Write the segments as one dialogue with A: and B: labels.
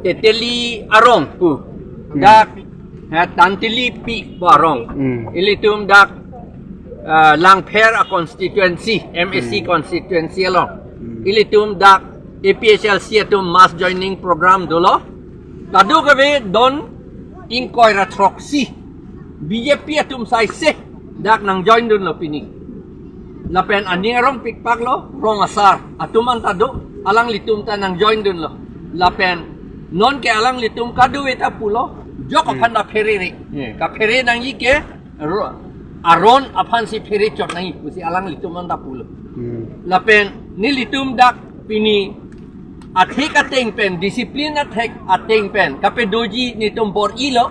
A: teteli arong pu dak tantili pi po arong ilitum dak langper a constituency MSC constituency along ilitum dak APHLC atum mass joining program dolo kadu kabe don inkoy ratroksi BJP atum sai se dak nang join dun lo pini lapen aning arong pikpak lo rong asar atuman tado alang litum ta nang join dun lo lapen non ke alang litum kadu eta pulo jok apan da ferere ka fere nang ike aron apan si fere chot nang iku si alang litum da pulo lapen ni litum dak pini athek ateng pen disiplin ateng pen kape doji ni tum bor ilo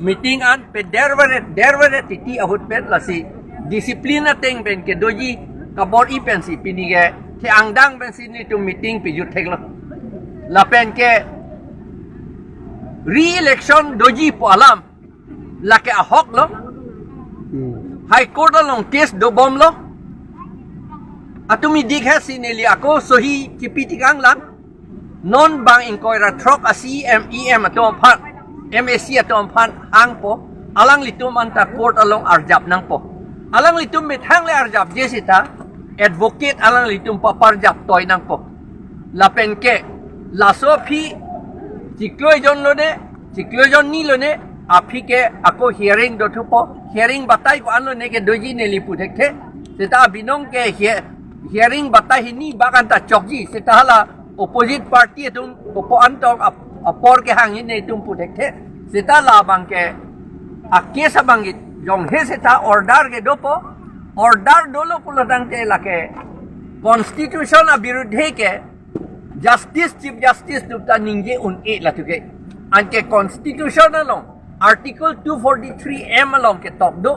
A: meeting an pe derware titi ahut pen lasi disiplin ateng pen ke doji ka bor I pen si pini ge te angdang pen si ni tum meeting pe jut thek lo la pen ke re-election doji po alam la ke ahok lo high court long case do bom lo atumi dikha sinili ako sohi kipiti kang lang non bang inkoy ratrok asi MEM atom phat MSC atom phat hang po alang litum anta court along arjap nang po alang litum mithang le arjap jesita advocate alang litum paparjap toy nang po lapen ke laso phi chikloy jon lo ne chikloy jon ni lo ne aphi ke ako hearing do thupo hearing batai ko anlo ne ke doji ne lipu thek seta binong ke hearing batai ni bakan ta chokji seta hala opposite party tum opo antong apor ke hangin ne tum putek the seta labang ke akke sabangit jong he seta order ke dopo order dolo puladang te lake constitution a birudhe ke justice chief justice dupta ningje un e latuke anke constitution along article 243 m along ke top do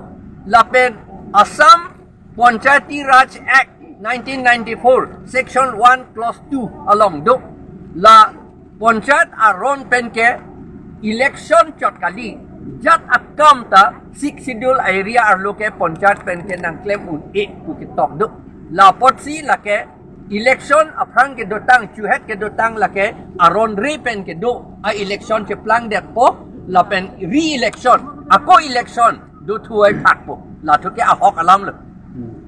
A: lapen Assam Panchayati Raj Act 1994 section 1 clause 2 along do la panchayat aron pen ke election chot kali jat akam ta 6 schedule area arlo ke panchayat pen ke nang claim un e ku ke tok do la potsi la ke election aprang ke dotang chuhet ke dotang la ke aron re pen ke do a election ke plang det po la pen re-election ako election do thuai thak po la thu ke ahok alam lo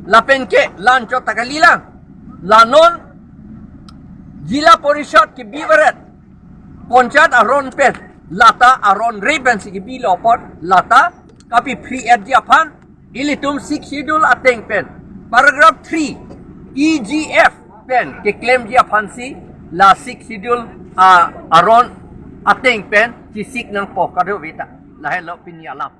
A: lapen ke lancho takalilang lanon jila porishad ke biwaret panchayat aron pen lata aron ribbon si bi lopot lata kapi free at japan ilitum 6 schedule ateng pen paragraph 3 EGF pen ke claim japan si la 6 schedule aron ateng pen si sik nang po kado vita la hello pinyalam